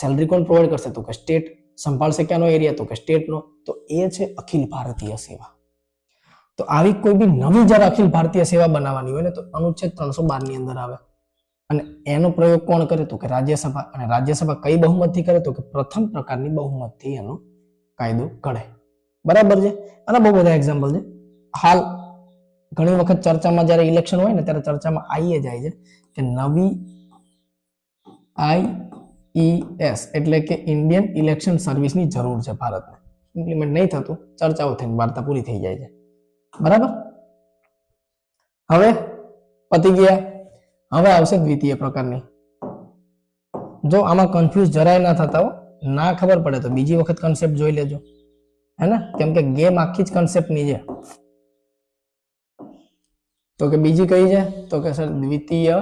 A: સેલરી કોણ પ્રોવાઈડ કરશે? તો કે સ્ટેટ. સંભાળશે ક્યાંનો એરિયા? તો કે સ્ટેટનો. તો એ છે અખિલ ભારતીય સેવા. તો આવી કોઈ બી નવી જ્યારે અખિલ ભારતીય સેવા બનાવવાની હોય ને તો અનુચ્છેદ 312 ની અંદર આવે. અને એનો પ્રયોગ કોણ કરે? તો કે રાજ્યસભા. અને રાજ્યસભા કઈ બહુમતથી કરે? તો કે પ્રથમ પ્રકારની બહુમતથી એનો કાયદો ઘડે. બરાબર છે. અને બહુ બધા એક્ઝામ્પલ છે. હાલ ઘણી વખત ચર્ચામાં જ્યારે ઇલેક્શન હોય ને ત્યારે ચર્ચામાં આવી જાય છે કે નવી આઈઈએસ એટલે કે ઇન્ડિયન ઇલેક્શન સર્વિસની જરૂર છે ભારતને. ઇમ્પ્લિમેન્ટ નહીં થતું, ચર્ચાઓ થઈને વાર્તા પૂરી થઈ જાય છે. બરાબર. હવે પતી ગયા. હવે આવશે દ્વિતીય પ્રકારની. જો આમાં કન્ફ્યુઝ જરાય ના થતા હો, ના ખબર પડે તો બીજી વખત કન્સેપ્ટ જોઈ લેજો, હે ને? કેમ કે ગેમ આખી જ કન્સેપ્ટની છે. તો કે બીજી કઈ છે? તો કે સર દ્વિતીય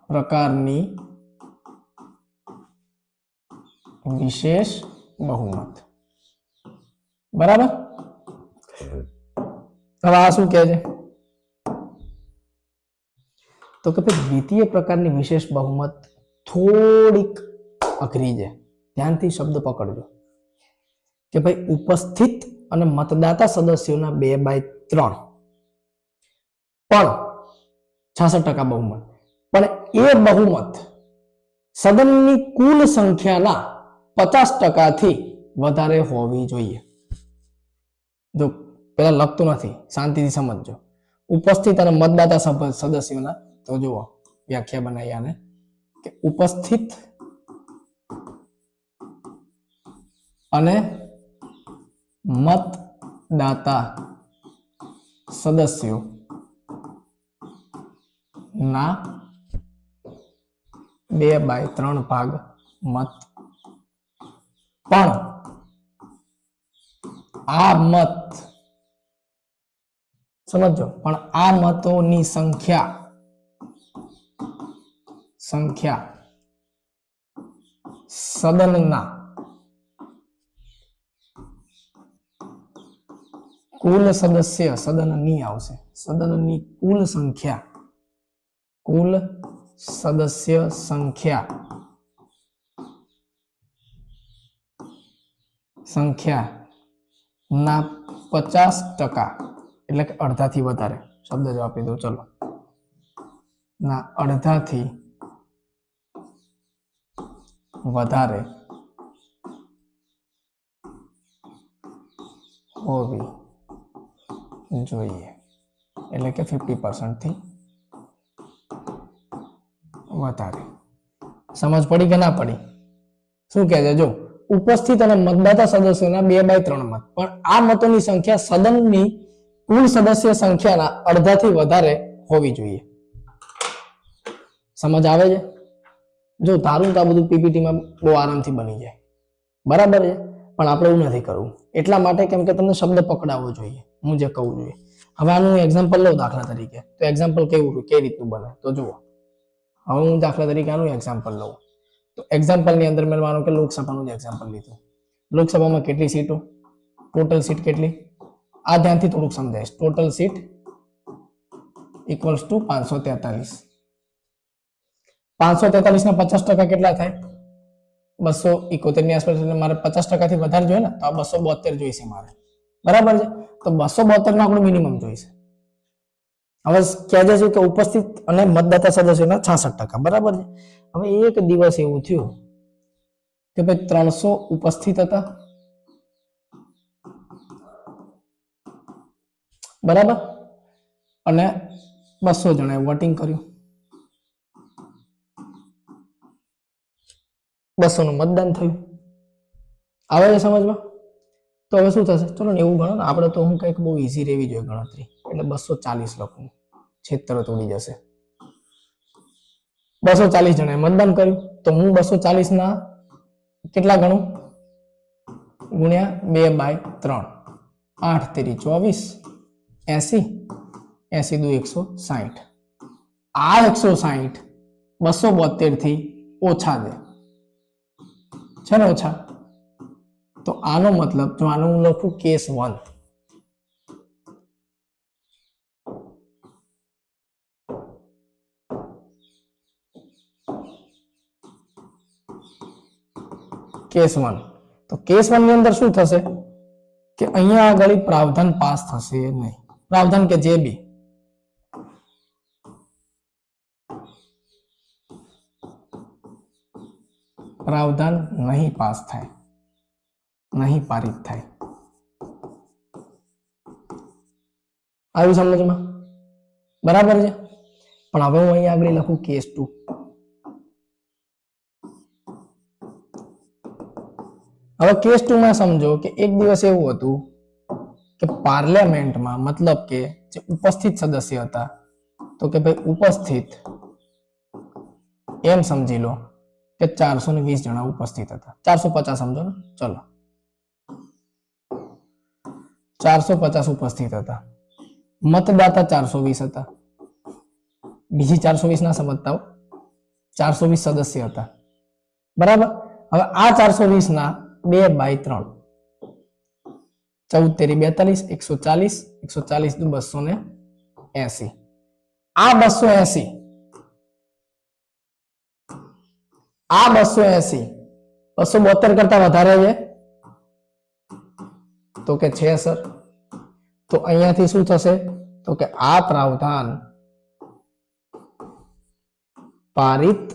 A: પ્રકારની વિશેષ બહુમત. બરાબર. હવે આ શું કહે છે? તો કે ભાઈ દ્વિતીય પ્રકારની વિશેષ બહુમત થોડીક અઘરી છે. ધ્યાનથી શબ્દ પકડજો કે ભાઈ ઉપસ્થિત અને મતદાતા સદસ્યોના 2/3 પણ 66% બહુમત, પણ એ બહુમત સદનની કુલ સંખ્યાના 50% થી વધારે હોવી જોઈએ. જો પેલા લખતું નથી, શાંતિથી સમજજો. ઉપસ્થિત અને મતદાતા સદસ્યોના, તો જુઓ વ્યાખ્યા બનાવી આને કે ઉપસ્થિત અને મતદાતા સદસ્યો ના 2/3 ભાગ મત, પણ આ મત સમજો, પણ આ મતોની સંખ્યા સદનના કુલ સદસ્ય, સદનની આવશે, સદનની કુલ સદસ્ય સંખ્યા ના 50%, એટલે કે અડધાથી વધારે, શબ્દ જ આપી દો ચલો, ના અડધાથી વધારે હોવી જોઈએ, એટલે કે 50% થી વધારે. સમજ પડી કે ના પડી? શું કહે છે જો, ઉપસ્થિત અને મતદાતા સદસ્યોના 2/3 મત, પણ આ મતોની સંખ્યા સદનની કુલ સદસ્ય સંખ્યાના અડધાથી વધારે હોવી જોઈએ. સમજ આવે છે? જો તારું તો આ બધું પીપીટીમાં બહુ આરામથી બની જાય, બરાબર છે, પણ આપણે એવું નથી કરવું. એટલા માટે કેમ કે તમને શબ્દ પકડાવવો જોઈએ, હું જે કહું જોઈએ. હવે આનું એક્ઝામ્પલ લઉં દાખલા તરીકે, તો એક્ઝામ્પલ કઈ રીતનું બને તો જુઓ. હવે હું દાખલા તરીકે આનું એક્ઝામ્પલ લઉં, તો એક્ઝામ્પલની અંદર મેં માનો કે લોકસભાનું જ એક્ઝામ્પલ લીધું. લોકસભામાં કેટલી સીટો, ટોટલ સીટ કેટલી, આ ધ્યાનથી થોડુંક સમજાય. Total seat equals to 543. 543 ના 50% કેટલા થાય? 271 ની આસપાસ, એટલે મારે 50% થી વધારે જોઈએ ને, તો આ 272 જોઈશે મારે, બરાબર છે. તો 272 નો આપણો મિનિમમ જોઈશે. હવે કહેજે છે કે ઉપસ્થિત અને મતદાતા સદસ્યોના 66%, બરાબર છે. હવે એક દિવસ એવું થયું કે ભાઈ 300 ઉપસ્થિત હતા, બરાબર, અને 200 જણાએ વોટિંગ કર્યું, 200 નું મતદાન થયું. આવે છે સમજમાં? તો હવે શું થશે? ચલો ને એવું ગણો ને, આપણે તો હું કંઈક બહુ ઈઝી રહેવી જોઈએ ગણતરી, એટલે 240 લખું, છેદ તોડી જશે. 240 જણાએ મતદાન કર્યું, તો હું 240 ના કેટલા ગણું? ગુણ્યા 2/3, 8 તેરી 24, 80, 80 દુ 160. આ 160 272 થી ઓછા છે ને, ઓછા. તો આનો મતલબ, જો આનો હું લખું કેસ 1, કેસ 1, તો કેસ 1 ની અંદર શું થશે કે અહીંયા આગળ પ્રાવધાન પાસ થશે નહીં. પ્રાવધાન કે જે બી પ્રાવધાન નહીં પાસ થાય, નહીં પારિત થાય. આવ્યું સમજમાં? બરાબર છે. પણ હવે હું અહીંયા આગળ લખું કેસ 2. હવે કેસ 2 માં સમજો કે એક દિવસ એવું હતું કે પાર્લામેન્ટમાં, મતલબ કે જે ઉપસ્થિત સદસ્ય હતા, તો કે ભાઈ ઉપસ્થિત એમ સમજી લો કે 420 જણા ઉપસ્થિત હતા. 450 સમજો ને, ચલો 450 ઉપસ્થિત હતા. મતદાતા 420 હતા. બીજી 420 ના સમજતા હો, 420 સદસ્ય હતા, બરાબર. હવે આ 420 ના 2/3, 14 તેરી 42, 140, 140 દુ 280. આ 280, આ 280 272 કરતા વધારે છે, તો કે છે સર. તો અહીંયાથી શું થશે? તો કે આ પ્રાવધાન પારિત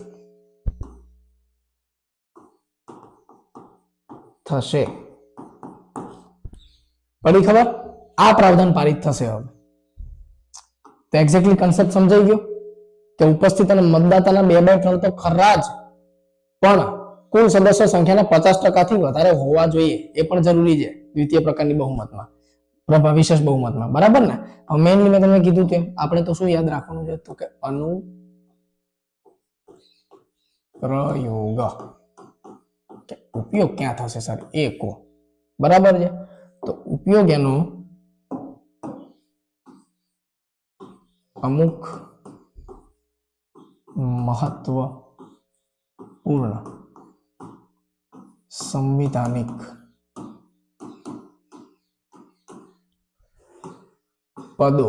A: થશે. પડી ખબર? આ પ્રાવધાન પારિત થશે. હવે તો એક્ઝેક્ટલી કન્સેપ્ટ સમજાઈ ગયો કે ઉપસ્થિત અને મતદાતાના 2/3 તો ખરા જ, પણ કુલ સદસ્ય સંખ્યાના 50% થી વધારે હોવા જોઈએ, એ પણ જરૂરી છે દ્વિતીય પ્રકારની બહુમતમાં, વિશેષ બહુમતમાં, બરાબર ને. હવે મેઇનલી મેં તમને કીધું કે આપણે તો શું યાદ રાખવાનું છે, તો કે અનુપ્રયોગ, કે ઉપયોગ ક્યાં થશે સર એ કો, બરાબર છે. તો ઉપયોગ એનો અમુક મહત્વપૂર્ણ સંવિધાનિક પદો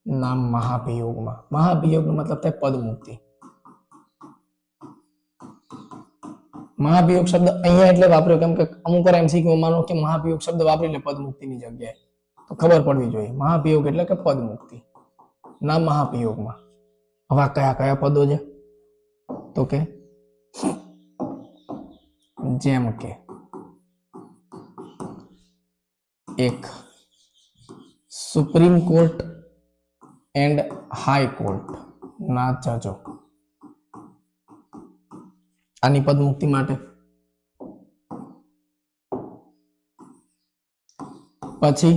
A: ના મહાભિયોગમાં, મહાભિયોગનો મતલબ થાય પદ મુક્તિ. મહાભિયોગ શબ્દ અહીંયા એટલે વાપર્યો કેમ કે અમુક વાર એમસીક્યુ માનો કે મહાભિયોગ શબ્દ વાપરી લે પદ મુક્તિની જગ્યાએ, તો ખબર પડવી જોઈએ મહાભિયોગ એટલે કે પદ મુક્તિ ના મહાભિયોગમાં. હવે કયા કયા પદો છે તો કે જેમ કે એક supreme court and high court ના જજો, આની પદ મુક્તિ માટે. પછી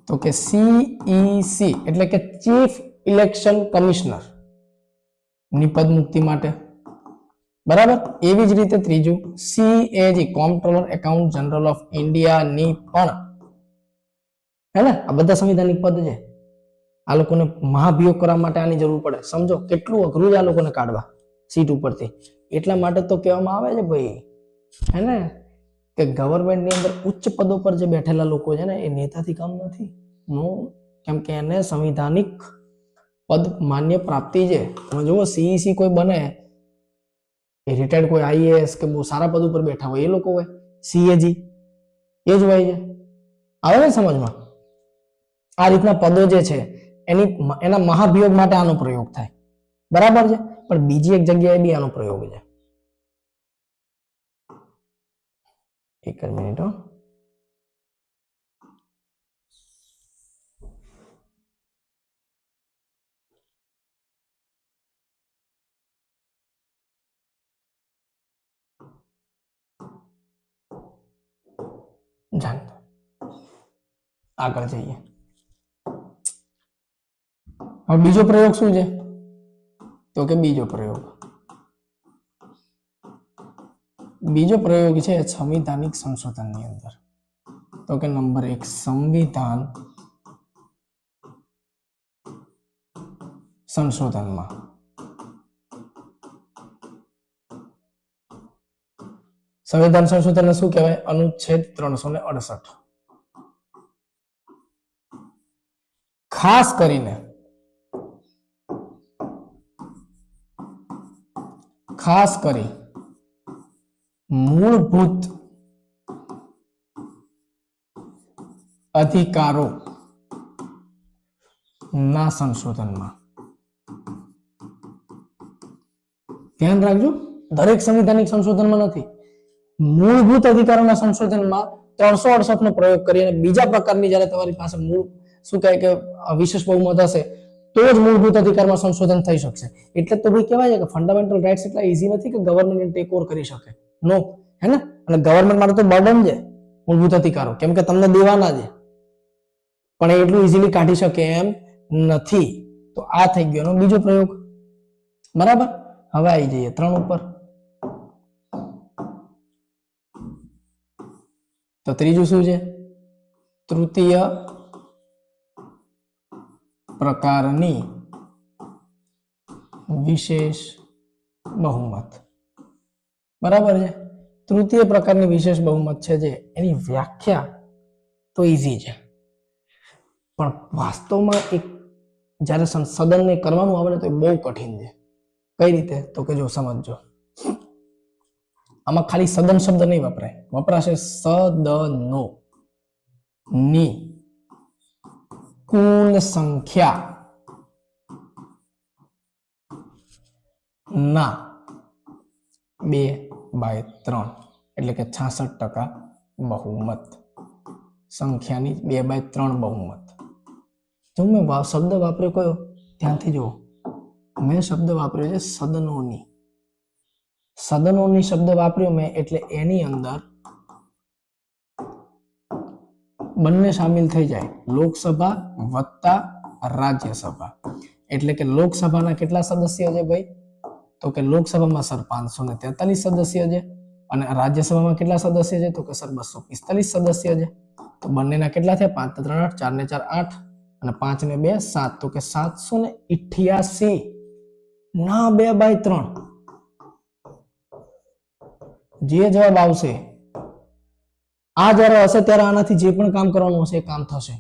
A: તો કે સીઈસી એટલે કે ચીફ ઇલેક્શન કમિશનર ની પદ મુક્તિ માટે. બરાબર. એવી જ રીતે ત્રીજું CAG કોમ્પ્ટ્રોલર account general of India ની પણ, હે ને, આ બધા સંવિધાનિક પદ છે. આ લોકોને મહાભિયોગ કરવા માટે આની જરૂર પડે. સમજો કેટલું અઘરું છે આ લોકોને કાઢવા સીટ ઉપરથી. એટલા માટે તો કહેવામાં આવે છે ભાઈ, હે ને, કે ગવર્મેન્ટની અંદર ઉચ્ચ પદો પર જે બેઠેલા લોકો છે ને એ નેતાથી કામ નથી. નો, કેમ કે એને સંવિધાનિક પદ માન્ય પ્રાપ્તિ છે. તમે જુઓ સીઈસી કોઈ બને એ રિટાયર્ડ કોઈ આઈએએસ કે બહુ સારા પદ ઉપર બેઠા હોય એ લોકો હોય. સીએજી એ જ હોય છે. આવે ને સમજમાં? આ રીતના પદો જે છે એના મહાભિયોગ માટે આનો પ્રયોગ થાય. બરાબર છે. પણ બીજી એક જગ્યાએ બી આનો પ્રયોગ છે. એક જ મિનિટ. આગળ જઈએ. હવે બીજો પ્રયોગ શું છે તો કે બીજો પ્રયોગ છે સંવિધાનિક સંશોધનની અંદર. તો કે નંબર 1 સંવિધાન સંશોધનમાં સંવિધાન સંશોધન શું કહેવાય? અનુચ્છેદ 368. ખાસ કરી મૂળભૂત અધિકારો ના સંશોધનમાં. ધ્યાન રાખજો, દરેક સંવિધાનિક સંશોધનમાં નથી. મૂળભૂત અધિકારોના સંશોધનમાં 368 નો પ્રયોગ કરી અને બીજા પ્રકારની જ્યારે તમારી પાસે મૂળ શું કહે કે વિશેષ બહુમત હશે તો જ મૂળભૂત અધિકારમાં સંશોધન થઈ શકશે. એટલે તો ભાઈ કહેવાય છે કે ફંડામેન્ટલ રાઇટ્સ એટલા ઈઝી નથી કે ગવર્નમેન્ટ ટેક ઓવર કરી શકે. નો, હે ને? અને ગવર્નમેન્ટ માટે તો બર્ડન છે મૂળભૂત અધિકારો, કેમ કે તમને દેવાના છે, પણ એ એટલું ઈઝીલી કાઢી શકે એમ નથી. તો આ થઈ ગયો એનો બીજો પ્રયોગ. બરાબર. હવે આવી જઈએ 3 ઉપર. તો ત્રીજું શું છે? તૃતીય પ્રકારની વિશેષ બહુમત. બરાબર છે. તૃતીય પ્રકારની વિશેષ બહુમત છે જે એની વ્યાખ્યા તો ઈઝી છે, પણ વાસ્તવમાં એક જ્યારે સદનને કરવાનું આવે ને તો એ બહુ કઠિન છે. કઈ રીતે? તો કે જો સમજો, આમાં ખાલી સદન શબ્દ નહીં વપરાય, વપરાશે સદનો ની કુલ સંખ્યા ના 2/3 એટલે કે 66% બહુમત. સંખ્યાની 2/3 બહુમત. જો મેં શબ્દ વાપર્યો કયો? ધ્યાનથી જુઓ, મેં શબ્દ વાપર્યો છે સદનોની. સદનોની શબ્દ વાપર્યો મેં એટલે એની અંદર બંને સામેલ થઈ જાય, લોકસભા વત્તા રાજ્યસભા. એટલે કે લોકસભાના કેટલા સદસ્ય છે ભાઈ? તો કે લોકસભામાં સર 543 સદસ્ય છે અને રાજ્યસભામાં કેટલા સદસ્ય છે? તો કે સર 245 સદસ્ય છે. તો બંનેના કેટલા થયા? 5 3 8, 4 ને 4 8 અને 5 ને 2 7, તો કે 788 ના 2/3 જે જવાબ આવશે આ જ્યારે હશે ત્યારે આનાથી જે પણ કામ કરવાનું હશે એ કામ થશે.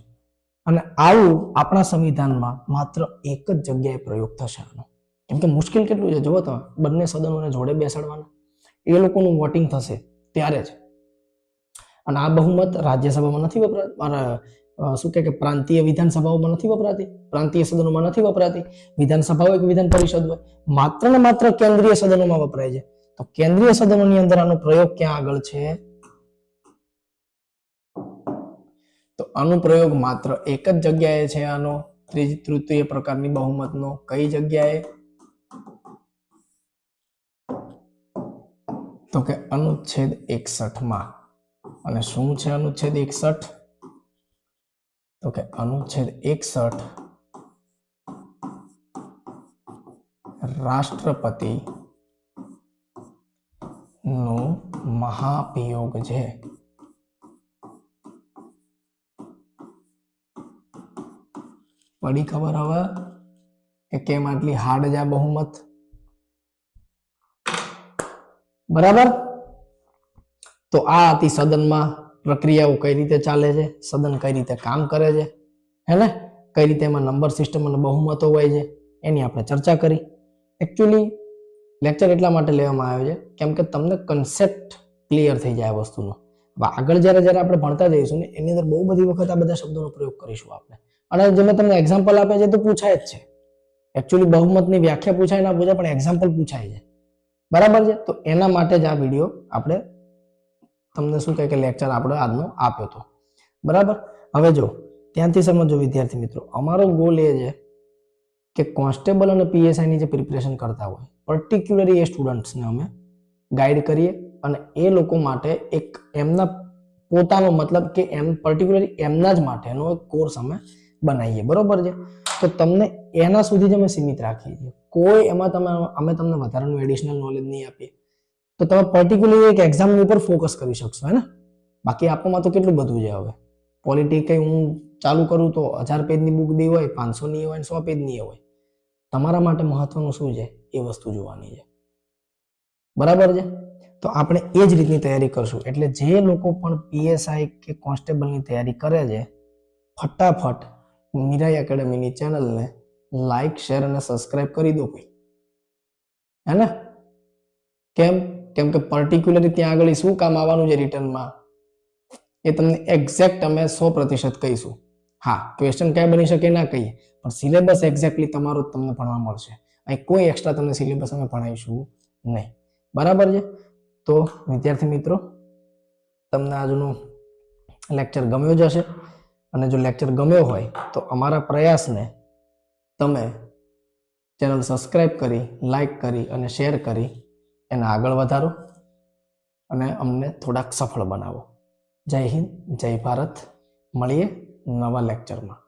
A: અને આવું આપણા સંવિધાનમાં માત્ર એક જ જગ્યાએ પ્રયોગ થશે આનો. કેમ કે મુશ્કેલ કેટલું છે જુઓ તમે, બંને સદનોને જોડે બેસાડવાના, એ લોકોનું વોટિંગ થશે ત્યારે જ. અને આ બહુમત રાજ્યસભામાં નથી વપરાતી, શું કે પ્રાંતીય વિધાનસભાઓમાં નથી વપરાતી, પ્રાંતીય સદનોમાં નથી વપરાતી. વિધાનસભાઓ એક વિધાન પરિષદ હોય, માત્ર ને માત્ર કેન્દ્રીય સદનોમાં વપરાય છે. તો કેન્દ્રીય સદનોની અંદર આનો પ્રયોગ ક્યાં આગળ છે? તો આનો પ્રયોગ માત્ર એક જ જગ્યાએ છે. આનો તૃતીય પ્રકારની બહુમતનો કઈ જગ્યાએ? તો કે અનુચ્છેદ 61 માં. અને શું છે અનુચ્છેદ 61? તો કે અનુચ્છેદ 61 રાષ્ટ્રપતિ નો મહાભિયોગ છે. પડી ખબર હવે કે કેમ આટલી હાર્ડ છે આ બહુમત? બરાબર. તો આ હતી સદનમાં પ્રક્રિયાઓ કઈ રીતે ચાલે છે, સદન કઈ રીતે કામ કરે છે, હે ને, કઈ રીતે એમાં નંબર સિસ્ટમ અને બહુમતો હોય છે એની આપણે ચર્ચા કરી. એકચ્યુઅલી લેક્ચર એટલા માટે લેવામાં આવ્યો છે કેમ કે તમને કન્સેપ્ટ ક્લિયર થઈ જાય આ વસ્તુનો. આગળ જ્યારે આપણે ભણતા જઈશું ને એની અંદર બહુ બધી વખત આ બધા શબ્દોનો પ્રયોગ કરીશું આપણે. અને જે મેં તમને એક્ઝામ્પલ આપે છે તો પૂછાય જ છે. એકચ્યુઅલી બહુમતની વ્યાખ્યા પૂછાય ના પૂછાય પણ એક્ઝામ્પલ પૂછાય છે. બરાબર છે. તો એના માટે જ આ વિડીયો આપણે તમને શું કહે કે લેક્ચર આપણે આજનો આપ્યો હતો. બરાબર. હવે જો ત્યાંથી સમજો વિદ્યાર્થી મિત્રો, અમારો ગોલ એ છે કે કોન્સ્ટેબલ અને પીએસઆઈ ની જે પ્રિપરેશન કરતા હોય પર્ટિક્યુલરલી એ સ્ટુડન્ટ્સને અમે ગાઈડ કરીએ અને એ લોકો માટે એક એમના પોતાનો મતલબ કે એમ પર્ટિક્યુલરલી એમના જ માટેનો એક કોર્સ અમે બનાવીએ. બરોબર છે. તો તમને એના સુધી જ અમે સીમિત રાખીએ છીએ. કોઈ એમાં અમે તમને વધારાનું એડિશનલ નોલેજ નહીં આપીએ. તો તમે પર્ટિક્યુલરલી એક એક્ઝામ ઉપર ફોકસ કરી શકશો, હે ને. બાકી આપવામાં તો કેટલું બધું છે. હવે પોલિટી કઈ હું ચાલુ કરું તો 1000 પેજની બુક દી હોય, 500 ની હોય, 100 પેજની હોય. તમારા માટે મહત્વનું શું છે એ વસ્તુ જોવાની છે. બરાબર છે. તો આપણે એ જ રીતની તૈયારી કરશું. એટલે જે લોકો પણ પીએસઆઈ કે કોન્સ્ટેબલની તૈયારી કરે છે, ફટાફટ મીરાઈ એકેડેમીની ચેનલને લાઈક, શેર અને સબસ્ક્રાઇબ કરી દો ભાઈ, હે ને. કેમ કે પર્ટિક્યુલરલી ત્યાં આગળ શું કામ આવવાનું છે રિટર્નમાં એ તમને એક્ઝેક્ટ અમે 100% કહીશું. હા, ક્વેશ્ચન ક્યાં બની શકે ના કહીએ, પણ સિલેબસ એક્ઝેક્ટલી તમારો તમને ભણવા મળશે. અહીં કોઈ એક્સ્ટ્રા તમને સિલેબસ અમે ભણાવીશું નહીં. બરાબર છે. તો વિદ્યાર્થી મિત્રો, તમને આજનું લેક્ચર ગમ્યો જ હશે. અને જો લેક્ચર ગમ્યો હોય તો અમારા પ્રયાસને તમે ચેનલ સબસ્ક્રાઇબ કરી, લાઈક કરી અને શેર કરી એને આગળ વધારો અને અમને થોડાક સફળ બનાવો. જય હિન્દ, જય ભારત. મળીએ નવા લેક્ચરમાં.